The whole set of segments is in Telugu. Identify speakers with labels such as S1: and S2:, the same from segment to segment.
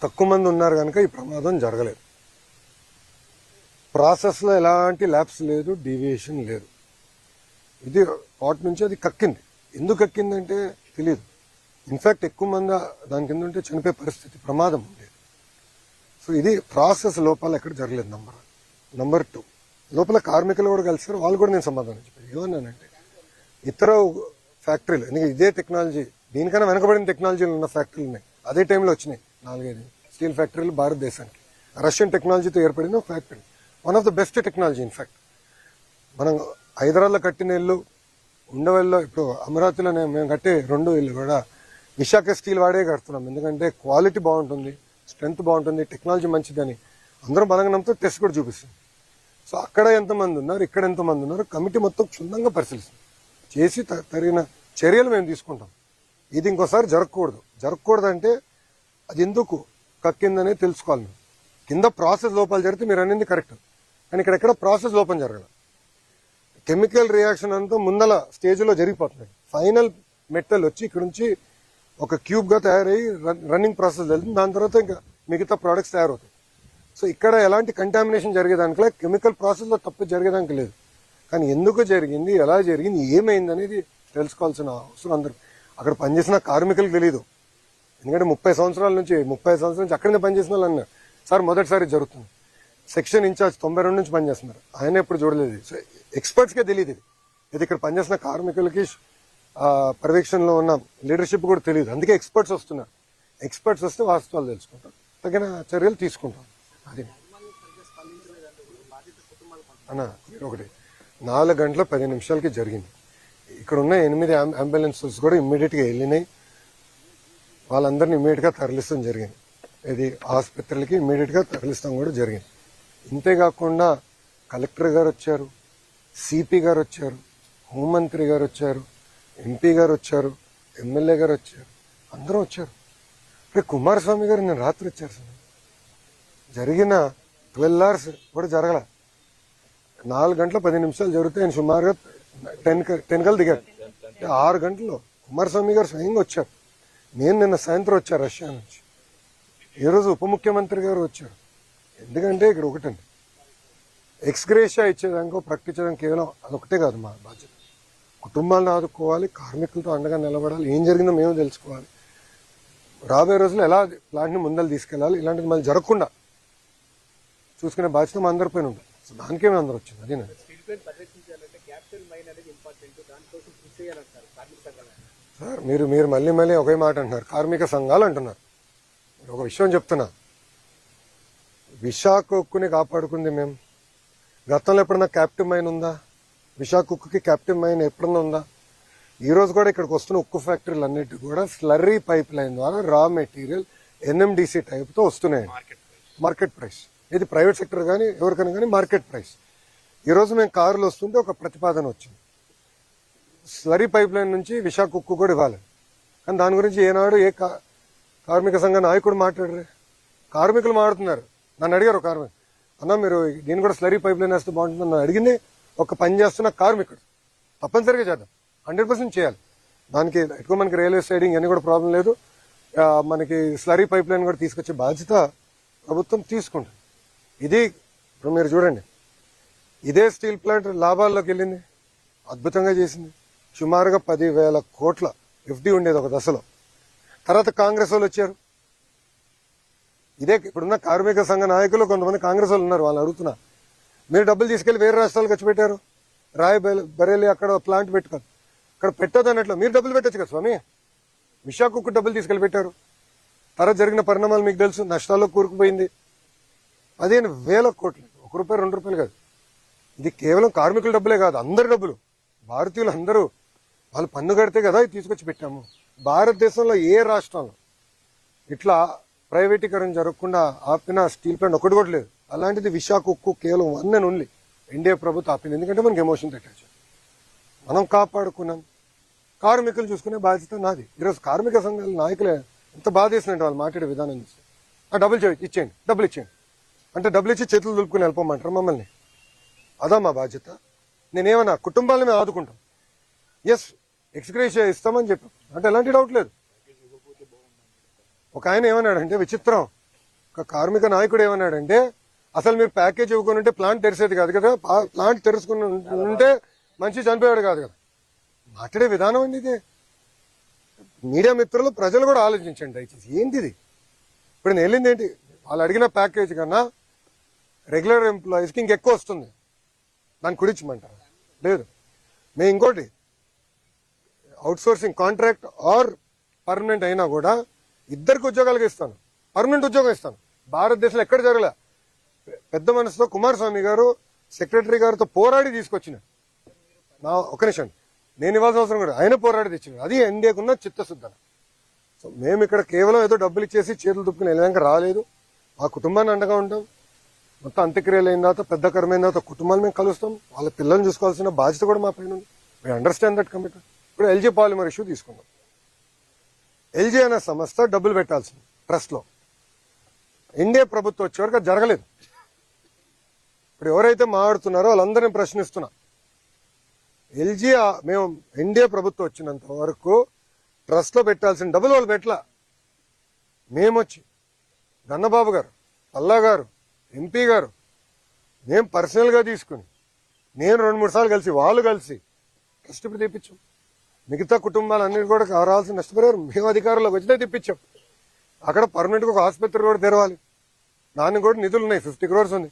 S1: తక్కువ మంది ఉన్నారు కనుక ఈ ప్రమాదం జరగలేదు. ప్రాసెస్లో ఎలాంటి ల్యాబ్స్ లేదు, డీవియేషన్ లేదు. ఇది పాట్ నుంచి అది కక్కింది. ఎందుకు కక్కిందంటే తెలియదు. ఇన్ఫ్యాక్ట్ ఎక్కువ మంది దాని కింద ఉంటే చనిపోయే పరిస్థితి, ప్రమాదం ఉండేది. సో ఇది ప్రాసెస్ లోపల ఎక్కడ జరగలేదు. నంబర్ 2, లోపల కార్మికులు కూడా కలిసారు. వాళ్ళు కూడా నేను సమాధానం చెప్పాను. ఏమన్నానంటే ఇతర ఫ్యాక్టరీలు, ఎందుకంటే ఇదే టెక్నాలజీ, దీనికన్నా వెనకబడిన టెక్నాలజీలు ఉన్న ఫ్యాక్టరీలు ఉన్నాయి. అదే టైంలో వచ్చినాయి 4-5 స్టీల్ ఫ్యాక్టరీలు భారతదేశానికి. రష్యన్ టెక్నాలజీతో ఏర్పడిన ఒక factory, one of the best technology. In fact మనం హైదరాబాద్లో కట్టిన ఇల్లు, ఉండవల్లో ఇప్పుడు అమరావతిలో మేము కట్టే 2 ఇల్లు కూడా విశాఖ స్టీల్ వాడే కడుతున్నాం. ఎందుకంటే క్వాలిటీ బాగుంటుంది, స్ట్రెంత్ బాగుంటుంది, టెక్నాలజీ మంచిదని అందరం బలంగా నమ్ముతూ టెస్ట్ కూడా చూపిస్తుంది. సో అక్కడ ఎంతమంది ఉన్నారు, ఇక్కడ ఎంతమంది ఉన్నారు, కమిటీ మొత్తం క్షుణ్ణంగా పరిశీలిస్తుంది. చేసి తగిన చర్యలు మేము తీసుకుంటాం. ఇది ఇంకోసారి జరగకూడదంటే అది ఎందుకు కక్కిందనే తెలుసుకోవాలి. మేము కింద ప్రాసెస్ లోపాలు జరిగితే మీరు అనేది కరెక్ట్, కానీ ఇక్కడెక్కడ ప్రాసెస్ లోపం జరగదు. కెమికల్ రియాక్షన్ అంతా ముందల స్టేజ్లో జరిగిపోతుంది. ఫైనల్ మెటల్ వచ్చి ఇక్కడ నుంచి ఒక క్యూబ్గా తయారయ్యి రన్నింగ్ ప్రాసెస్ వెళ్తుంది. దాని తర్వాత ఇంకా మిగతా ప్రోడక్ట్స్ తయారవుతాయి. సో ఇక్కడ ఎలాంటి కంటామినేషన్ జరిగేదానికి, కెమికల్ ప్రాసెస్లో తప్పు జరిగేదానికి లేదు. కానీ ఎందుకు జరిగింది, ఎలా జరిగింది, ఏమైంది అనేది తెలుసుకోవాల్సిన అవసరం అందరూ. అక్కడ పనిచేసిన కార్మికులకు తెలియదు. ఎందుకంటే 30 సంవత్సరాల నుంచి అక్కడనే పనిచేసిన వాళ్ళు అన్నారు, సార్ మొదటిసారి జరుగుతుంది. సెక్షన్ ఇన్ఛార్జ్ 92 నుంచి పనిచేస్తున్నారు, ఆయన ఎప్పుడు చూడలేదు. సో ఎక్స్పర్ట్స్కే తెలియదు ఇది ఇక్కడ పనిచేసిన కార్మికులకి, పర్యవేక్షణలో ఉన్న లీడర్షిప్ కూడా తెలియదు. అందుకే ఎక్స్పర్ట్స్ వస్తున్నారు. ఎక్స్పర్ట్స్ వస్తే వాస్తవాలు తెలుసుకుంటాం, తగిన చర్యలు తీసుకుంటాం. అది అన్న ఒకటి 4 గంటల 10 నిమిషాలకి జరిగింది. ఇక్కడ ఉన్న 8 అంబులెన్సెస్ కూడా ఇమ్మీడియట్గా వెళ్ళినాయి. వాళ్ళందరినీ ఇమ్మీడియట్గా తరలిస్తాం జరిగింది. ఇది ఆసుపత్రులకి ఇమ్మీడియట్గా తరలిస్తాం కూడా జరిగింది. ఇంతేకాకుండా కలెక్టర్ గారు వచ్చారు, సిపి గారు వచ్చారు, హోంమంత్రి గారు వచ్చారు, ఎంపీ గారు వచ్చారు, ఎమ్మెల్యే గారు వచ్చారు, అందరూ వచ్చారు. ఇప్పుడు కుమారస్వామి గారు నేను రాత్రి వచ్చారు సార్. జరిగిన 12 hours కూడా జరగల. 4 గంటల 10 నిమిషాలు జరిగితే ఆయన సుమారుగా 10 కల్ దిగాడు. 6 గంటల్లో కుమారస్వామి గారు స్వయంగా వచ్చారు. నేను నిన్న సాయంత్రం వచ్చాను రష్యా నుంచి. ఈరోజు ఉప ముఖ్యమంత్రి గారు వచ్చారు. ఎందుకంటే ఇక్కడ ఒకటండి, ఎక్స్గ్రేషియా ఇచ్చేదానికో ప్రకటించడానికి కేవలం అదొకటే కాదు మా బాధ్యత. కుటుంబాలను ఆదుకోవాలి, కార్మికులతో అండగా నిలబడాలి, ఏం జరిగిందో మేము తెలుసుకోవాలి, రాబోయే రోజుల్లో ఎలా ప్లాంట్ని ముందలు తీసుకెళ్ళాలి, ఇలాంటిది మళ్ళీ జరగకుండా చూసుకునే బాధ్యత మా అందరిపైన ఉంటుంది. సో దానికే మేము అందరూ వచ్చింది. అదే సార్, మీరు మళ్ళీ ఒకే మాట అంటున్నారు, కార్మిక సంఘాలు అంటున్నారు. ఒక విషయం చెప్తున్నా, విశాఖ ఉక్కుని కాపాడుకుంది మేము. గతంలో ఎప్పుడన్నా క్యాప్టివ్ మైన్ ఉందా? విశాఖ ఉక్కుకి క్యాప్టివ్ మైన్ ఎప్పుడన్నా ఉందా? ఈ రోజు కూడా ఇక్కడికి వస్తున్న ఉక్కు ఫ్యాక్టరీలు అన్నిటి కూడా స్లర్రీ పైప్ లైన్ ద్వారా రా మెటీరియల్ ఎన్ఎండిసి టైప్తో వస్తున్నాయి. మార్కెట్ ప్రైస్, ఇది ప్రైవేట్ సెక్టర్ కానీ ఎవరికైనా కానీ మార్కెట్ ప్రైస్. ఈరోజు మేము కారులో వస్తుంటే ఒక ప్రతిపాదన వచ్చింది, స్లరీ పైప్ లైన్ నుంచి విశాఖ ఉక్కు కూడా ఇవ్వాలి. కానీ దాని గురించి ఏనాడు ఏ కార్మిక సంఘ నాయకుడు మాట్లాడరే. కార్మికులు మాట్లాడుతున్నారు. నన్ను అడిగారు ఒక కార్మికుడు, అన్న మీరు దీన్ని కూడా స్లరీ పైప్ లైన్ వేస్తే బాగుంటుంది. నన్ను అడిగింది ఒక పని చేస్తున్న కార్మికుడు. తప్పనిసరిగా చేద్దాం, 100% చేయాలి. దానికి ఎక్కువ మనకి రైల్వే సైడింగ్ అన్ని కూడా ప్రాబ్లం లేదు. మనకి స్లరీ పైప్ లైన్ కూడా తీసుకొచ్చే బాధ్యత ప్రభుత్వం తీసుకుంటుంది. ఇది ఇప్పుడు మీరు చూడండి, ఇదే స్టీల్ ప్లాంట్ లాభాల్లోకి వెళ్ళింది, అద్భుతంగా చేసింది. సుమారుగా 10,000 కోట్ల ఎఫ్డి ఉండేది ఒక దశలో. తర్వాత కాంగ్రెస్ వాళ్ళు వచ్చారు. ఇదే ఇప్పుడున్న కార్మిక సంఘ నాయకులు కొంతమంది కాంగ్రెస్ వాళ్ళు ఉన్నారు. వాళ్ళు అడుగుతున్నా, మీరు డబ్బులు తీసుకెళ్లి వేరే రాష్ట్రాలు ఖర్చు పెట్టారు, బరేలి అక్కడ ప్లాంట్ పెట్టుకోరు, అక్కడ పెట్టదు అన్నట్లు మీరు డబ్బులు పెట్టచ్చు కదా స్వామి. విశాఖకు డబ్బులు తీసుకెళ్లి పెట్టారు. తర్వాత జరిగిన పరిణామాలు మీకు తెలుసు, నష్టాల్లో కూరుకుపోయింది. 15,000 కోట్లు, ₹1 ₹2 కాదు. ఇది కేవలం కార్మికుల డబ్బులే కాదు, అందరి డబ్బులు. భారతీయులు అందరూ వాళ్ళు పన్ను కడితే కదా ఇది తీసుకొచ్చి పెట్టాము. భారతదేశంలో ఏ రాష్ట్రంలో ఇట్లా ప్రైవేటీకరణ జరగకుండా ఆపిన స్టీల్ ప్లాంట్ ఒకటి కూడా లేదు. అలాంటిది విశాఖ ఉక్కు కేవలం 1 and only ఎన్డీఏ ప్రభుత్వం ఆపింది. ఎందుకంటే మనకి ఎమోషన్ అటాచ్. మనం కాపాడుకున్నాం, కార్మికులు చూసుకునే బాధ్యత నాది. ఈరోజు కార్మిక సంఘాల నాయకులే ఎంత బాధ చేసినట్టు వాళ్ళు మాట్లాడే విధానం చూస్తే, డబ్బులు ఇచ్చేయండి, డబ్బులు ఇచ్చేయండి అంటే డబ్బులు ఇచ్చి చేతులు దులుపుకుని వెళ్ళిపోమంటారు మమ్మల్ని. అదా మా బాధ్యత. నేనేమన్నా కుటుంబాలను మేము ఆదుకుంటాం. ఎస్, ఎక్స్గ్రేషియా ఇస్తామని చెప్పాం అంటే ఎలాంటి డౌట్ లేదు. ఒక ఆయన ఏమన్నాడంటే విచిత్రం, ఒక కార్మిక నాయకుడు ఏమన్నాడంటే అసలు మీరు ప్యాకేజ్ ఇవ్వకుండా ఉంటే ప్లాంట్ తెరిసేది కాదు కదా, ప్లాంట్ తెరుచుకుని ఉంటే మంచి చనిపోయాడు కాదు కదా. మాట్లాడే విధానం అండి ఇది. మీడియా మిత్రులు, ప్రజలు కూడా ఆలోచించండి దయచేసి. ఏంటిది ఇప్పుడు నేను వెళ్ళింది ఏంటి? వాళ్ళు అడిగిన ప్యాకేజ్ కన్నా రెగ్యులర్ ఎంప్లాయీస్కి ఇంకెక్కువ వస్తుంది. దాన్ని కుడించమంటారు లేదు. మేము ఇంకోటి అవుట్సోర్సింగ్ కాంట్రాక్ట్ ఆర్ పర్మనెంట్ అయినా కూడా ఇద్దరికి ఉద్యోగాలకు ఇస్తాను, పర్మనెంట్ ఉద్యోగం ఇస్తాను. భారతదేశంలో ఎక్కడ జరగలే. పెద్ద మనసుతో కుమారస్వామి గారు సెక్రటరీ గారితో పోరాడి తీసుకొచ్చిన నా ఒక నిమిషం నేను ఇవ్వాల్సిన అవసరం కూడా ఆయన పోరాడి తెచ్చిన. అది ఎన్డీఏకున్న చిత్తశుద్ధన. సో మేము ఇక్కడ కేవలం ఏదో డబ్బులు ఇచ్చేసి చేతులు దుప్పుకుని వెళ్ళాక రాలేదు. మా కుటుంబాన్ని అండగా ఉంటాం. మొత్తం అంత్యక్రియలు అయిన తర్వాత, పెద్ద కర్మైన తర్వాత కుటుంబాలు మేము కలుస్తాం. వాళ్ళ పిల్లల్ని చూసుకోవాల్సిన బాధ్యత కూడా మా పైన ఉంది. We understand that commitment. ఇప్పుడు ఎల్జీ పాలిమర్ ఇష్యూ తీసుకుందాం. ఎల్జీ అనే సంస్థ డబ్బులు పెట్టాల్సింది ట్రస్ట్లో. ఎన్డీఏ ప్రభుత్వం వచ్చే వరకు అది జరగలేదు. ఇప్పుడు ఎవరైతే మాట్లాడుతున్నారో వాళ్ళందరినీ ప్రశ్నిస్తున్నా. ఎల్జీ మేము ఎన్డీఏ ప్రభుత్వం వచ్చినంత వరకు ట్రస్ట్లో పెట్టాల్సిన డబ్బులు వాళ్ళు పెట్టలా. మేమొచ్చి గన్నబాబు గారు, పల్లా గారు, ఎంపీ గారు, మేము పర్సనల్గా తీసుకుని నేను 2-3 సార్లు కలిసి వాళ్ళు కలిసి ట్రస్ట్ ఇప్పుడు తెప్పించాం. మిగతా కుటుంబాలన్నిటి కూడా రావాల్సిన నష్టపరిహారం మేము అధికారంలోకి వచ్చితే తెప్పించాం. అక్కడ పర్మనెంట్గా ఒక ఆసుపత్రి కూడా తెరవాలి. దానికి కూడా నిధులు ఉన్నాయి, 50 crores ఉంది.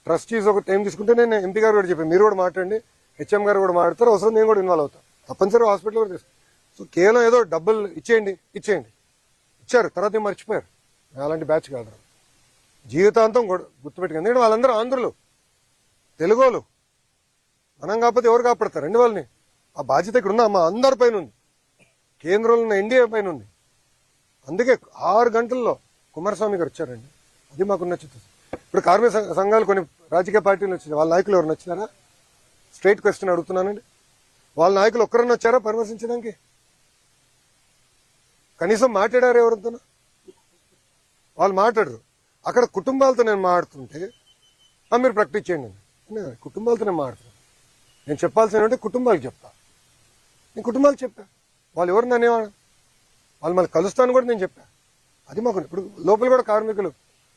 S1: ట్రస్టీస్ ఒక టైం తీసుకుంటే నేను ఎంపీ గారు కూడా చెప్పాను, మీరు కూడా మాట్లాడండి, హెచ్ఎం గారు కూడా మాట్లాడతారు, అవసరం నేను కూడా ఇన్వాల్వ్ అవుతాను. తప్పనిసరిగా హాస్పిటల్ కూడా తీస్తాను. సో కేవలం ఏదో డబ్బులు ఇచ్చేయండి ఇచ్చారు, తర్వాత ఏం మర్చిపోయారు. అలాంటి బ్యాచ్ కాదు. జీవితాంతం గుర్తుపెట్టుకుంది. ఎందుకంటే వాళ్ళందరూ ఆంధ్రులు, తెలుగోలు. మనం కాకపోతే ఎవరు కాపాడతారండి వాళ్ళని? ఆ బాధ్యత ఇక్కడ ఉన్న మా అందరి పైన ఉంది, కేంద్రంలో ఉన్న ఎన్డీఏ పైన ఉంది. అందుకే 6 గంటల్లో కుమారస్వామి గారు వచ్చారండి. అది మాకున్న చిత్తం. ఇప్పుడు కార్మిక సంఘాలు కొన్ని రాజకీయ పార్టీలు వచ్చింది, వాళ్ళ నాయకులు ఎవరు నచ్చినారా? Straight question అడుగుతున్నానండి. వాళ్ళ నాయకులు ఒక్కరన్నా వచ్చారా పరామర్శించడానికి? కనీసం మాట్లాడారు ఎవరితో? వాళ్ళు మాట్లాడరు. అక్కడ కుటుంబాలతో నేను మాట్లాడుతుంటే మీరు ప్రాక్టీస్ చేయండి. కుటుంబాలతో నేను మాట్లాడుతున్నాను. నేను చెప్పాల్సిన అంటే కుటుంబాలకు చెప్తా. నేను కుటుంబాలకు చెప్పా. వాళ్ళు ఎవరు అనేవాడు? వాళ్ళు మళ్ళీ కలుస్తాను కూడా నేను చెప్పా. అది మాకు ఇప్పుడు లోపల కూడా కార్మికులు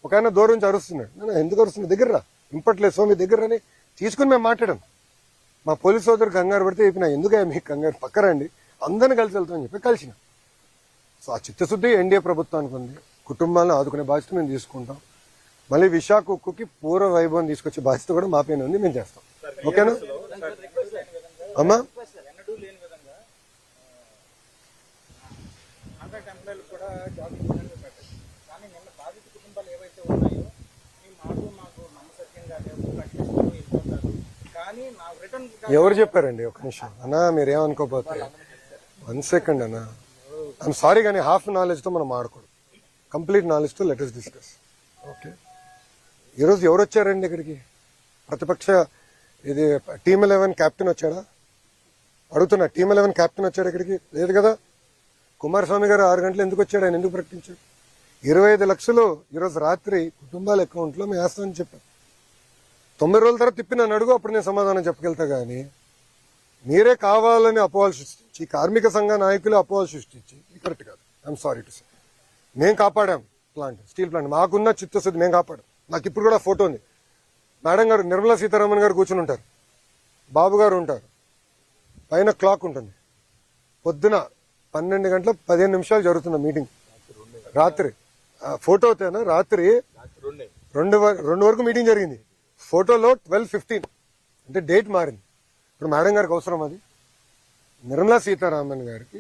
S1: ఒక ఆయన దూరం నుంచి అరుస్తున్నాడు. నేను ఎందుకు అరుస్తున్నా? దగ్గర రా, ఇంపట్లేదు స్వామి దగ్గర అని తీసుకుని మేము మాట్లాడాం. మా పోలీస్ సోదరు కంగారు పడితే చెప్పిన, ఎందుకు మీకు కంగారు, పక్కరండి, అందరిని కలిసి వెళ్తామని చెప్పి కలిసిన. సో ఆ చిత్తశుద్ధి ఎన్డీఏ ప్రభుత్వానికి ఉంది. కుటుంబాలను ఆదుకునే బాధ్యత మేము తీసుకుంటాం. మళ్ళీ విశాఖ ఉక్కుకి పూర్వ వైభవం తీసుకొచ్చే బాధ్యత కూడా మా పైన ఉంది, మేము చేస్తాం. ఓకేనా అమ్మా? ఎవరు చెప్పారండి? ఒక నిమిషం అన్నా, మీరేమనుకోపోతే 1 second అన్నా. ఐఎమ్ సారీ కానీ హాఫ్ నాలెడ్జ్తో మనం ఆడకూడదు. కంప్లీట్ నాలెడ్జ్తో లెట్ us డిస్కస్. ఓకే, ఈరోజు ఎవరు వచ్చారండి ఇక్కడికి? ప్రతిపక్ష ఇది టీమ్ 11 క్యాప్టెన్ వచ్చాడా? అడుగుతున్నా, టీమ్ 11 క్యాప్టెన్ వచ్చాడు ఇక్కడికి? లేదు కదా. కుమారస్వామి గారు 6 గంటలు ఎందుకు వచ్చాడు? ఆయన ఎందుకు ప్రకటించాడు? 25 లక్షలు ఈరోజు రాత్రి కుటుంబాల అకౌంట్లో మేము వేస్తామని చెప్పాను. 90 రోజుల తర్వాత తిప్పి నన్ను అడుగు, అప్పుడు నేను సమాధానం చెప్పగలుగుతా. కానీ మీరే కావాలని అపోహలు సృష్టించి, కార్మిక సంఘ నాయకులు అపోహలు సృష్టించి, కరెక్ట్ కాదు. I'm sorry to say. మేము కాపాడాం ప్లాంట్, స్టీల్ ప్లాంట్. మాకున్న చిత్తశుద్ధి మేము కాపాడాం. నాకు ఇప్పుడు కూడా ఫోటో ఉంది. మేడం గారు, నిర్మలా సీతారామన్ గారు కూర్చుని ఉంటారు, బాబు గారు ఉంటారు, పైన క్లాక్ ఉంటుంది. పొద్దున 12:15 జరుగుతున్న మీటింగ్. రాత్రి ఫోటో అవుతాను, రాత్రి 2 వరకు మీటింగ్ జరిగింది. ఫోటోలో 12:15 అంటే డేట్ మారింది. ఇప్పుడు మేడం గారికి అవసరం? అది నిర్మలా సీతారామన్ గారికి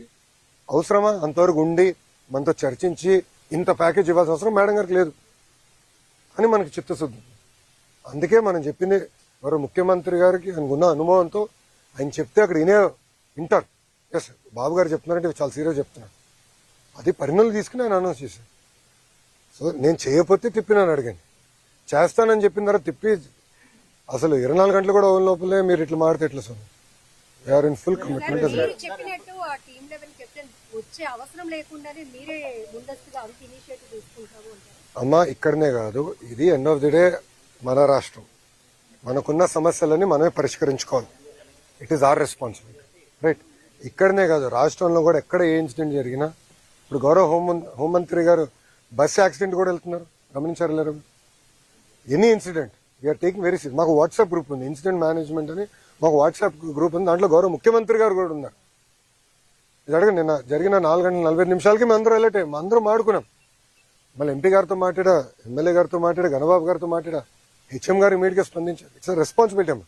S1: అవసరమా? అంతవరకు ఉండి మనతో చర్చించి ఇంత ప్యాకేజ్ ఇవ్వాల్సిన అవసరం మేడం గారికి లేదు అని మనకి చిత్తశుద్ధి. అందుకే మనం చెప్పింది ఎవరో ముఖ్యమంత్రి గారికి ఆయనకున్న అనుభవంతో ఆయన చెప్తే అక్కడ వింటారు. ఎస్, బాబు గారు చెప్తున్నారంటే చాలా సీరియస్ చెప్తున్నారు. అది పరిణామాలు తీసుకుని ఆయన అనౌన్స్ చేశారు. సో నేను చేయకపోతే తిప్పినాను అడగండి, చేస్తానని చెప్పిన తర్వాత తిప్పి అసలు 24 గంటలు కూడా ఓన్ లోపలే మీరు ఇట్లా మాడితే ఎట్లా? Sir we are in full commitment. అమ్మా, ఇక్కడనే కాదు, ఇది ఎండ్ ఆఫ్ ది డే మన రాష్ట్రం, మనకున్న సమస్యలన్నీ మనమే పరిష్కరించుకోవాలి. It is our responsibility, right? ఇక్కడనే కాదు, రాష్ట్రంలో కూడా ఎక్కడ ఏ ఇన్సిడెంట్ జరిగినా, ఇప్పుడు గౌరవ హోంమంత్రి గారు బస్ యాక్సిడెంట్ కూడా వెళ్తున్నారు, గమనించారు లేరు? Any incident we are taking very serious. మాకు వాట్సాప్ గ్రూప్ ఉంది, ఇన్సిడెంట్ మేనేజ్మెంట్ అని మాకు వాట్సాప్ గ్రూప్ ఉంది. దాంట్లో గౌరవ ముఖ్యమంత్రి గారు కూడా ఉన్నారు. ఇది అడగండి, నిన్న జరిగిన 4:45 మేము అందరూ అలర్ట్ అయ్యాం, అందరూ మాడుకున్నాం. మళ్ళీ ఎంపీ గారితో మాట్లాడా, ఎమ్మెల్యే గారితో మాట్లాడా, గణబాబు గారితో మాట్లాడా, హెచ్ఎం గారు ఇమీడియట్గా స్పందించారు. ఇట్స్ రెస్పాన్సిబిలిటీ అమ్మా.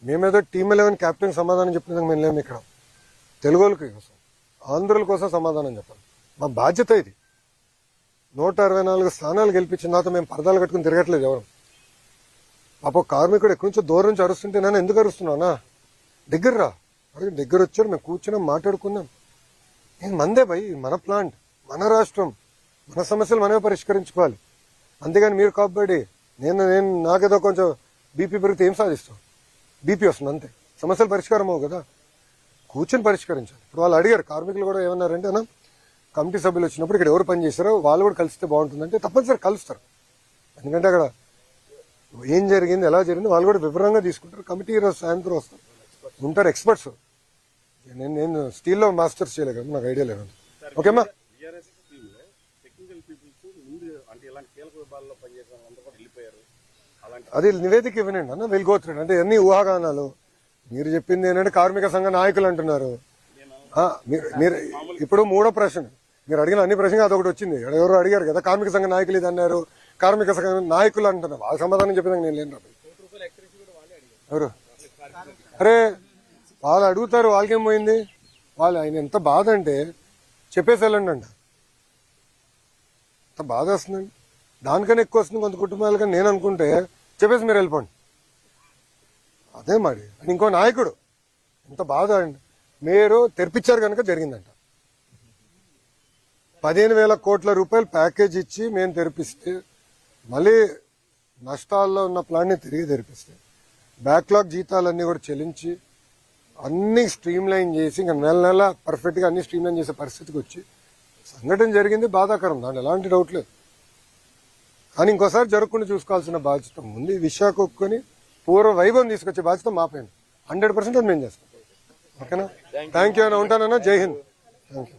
S1: మేమేదో టీమ్ 11 కెప్టెన్ సమాధానం చెప్పినందుకు మేము లేము ఇక్కడ. తెలుగు వాళ్ళకి కోసం, ఆంధ్రుల కోసం సమాధానం చెప్పాలి. మా బాధ్యత ఇది. 164 స్థానాలు గెలిపించిన తర్వాత మేము పరదాలు కట్టుకుని తిరగట్లేదు ఎవరు. పాప కార్మికుడు ఎక్కడి నుంచో దూరం నుంచి అరుస్తుంటే నేను ఎందుకు అరుస్తున్నానా? దగ్గర రా, అడిగి దగ్గర వచ్చారు, మేము కూర్చున్నాం, మాట్లాడుకున్నాం. నేను మందే భయ్, మన ప్లాంట్, మన రాష్ట్రం, మన సమస్యలు మనమే పరిష్కరించుకోవాలి. అంతేగాని మీరు కాబట్టి నేను నాకేదో కొంచెం బీపీ పెరిగితే ఏం సాధిస్తాం? బీపీ వస్తుంది అంతే, సమస్యలు పరిష్కారం అవ్వు కదా. కూర్చొని పరిష్కరించాలి. ఇప్పుడు వాళ్ళు అడిగారు, కార్మికులు కూడా ఏమన్నారంటే అన్న కమిటీ సభ్యులు వచ్చినప్పుడు ఇక్కడ ఎవరు పని చేస్తారో వాళ్ళు కూడా కలిస్తే బాగుంటుందంటే తప్పనిసరి కలుస్తారు. ఎందుకంటే అక్కడ ఏం జరిగింది, ఎలా జరిగింది వాళ్ళు కూడా వివరంగా తీసుకుంటారు. కమిటీ ఈరోజు సాయంత్రం వస్తారు, ఉంటారు ఎక్స్పర్ట్స్. నేను స్టీల్లో మాస్టర్స్ చేయలేదు కదా, నాకు ఐడియా లేదు. ఓకేమ్మా, అది నివేదిక ఇవ్వనండి అన్న, వీళ్ళు గోత్రండి. అంటే అన్ని ఊహాగానాలు. మీరు చెప్పింది ఏంటంటే కార్మిక సంఘ నాయకులు అంటున్నారు. మీరు ఇప్పుడు మూడో ప్రశ్న, మీరు అడిగిన అన్ని ప్రశ్నగా అదొకటి వచ్చింది. ఎవరు అడిగారు కదా కార్మిక సంఘ నాయకులు ఇది అన్నారు, కార్మిక సంఘ నాయకులు అంటున్నారు. వాళ్ళ సమాధానం చెప్పేదానికి నేను లేను. ఎవరు? అరే వాళ్ళు అడుగుతారు, వాళ్ళకేం పోయింది? వాళ్ళు ఆయన ఎంత బాధ అంటే చెప్పేసి వెళ్ళండి అంట. ఎంత బాధ వస్తుందండి. దానికన్నా ఎక్కువ వస్తుంది కొంత కుటుంబాలకి నేను అనుకుంటే చెప్పేసి మీరు వెళ్ళిపోండి. అదే మరి. ఇంకో నాయకుడు ఎంత బాధ అండి. మీరు తెరిపించారు కనుక జరిగిందంట. 15,000 కోట్ల రూపాయలు ప్యాకేజ్ ఇచ్చి మేము తెరిపిస్తే, మళ్ళీ నష్టాల్లో ఉన్న ప్లాన్ని తిరిగి తెరిపిస్తే, బ్యాక్లాగ్ జీతాలన్నీ కూడా చెల్లించి అన్ని స్ట్రీమ్ లైన్ చేసి ఇంకా నెల పర్ఫెక్ట్గా అన్ని స్ట్రీమ్ లైన్ చేసే పరిస్థితికి వచ్చి సంఘటన జరిగింది. బాధాకరం, దాంట్లో ఎలాంటి డౌట్ లేదు. కానీ ఇంకోసారి జరగకుండా చూసుకోవాల్సిన బాధ్యత ముందు. విశాఖని పూర్వ వైభవం తీసుకొచ్చే బాధ్యత మా పైన 100% అది మేము చేస్తాం. ఓకేనా? థ్యాంక్ యూ అన్న, ఉంటానన్నా. జై హింద్. Thank you.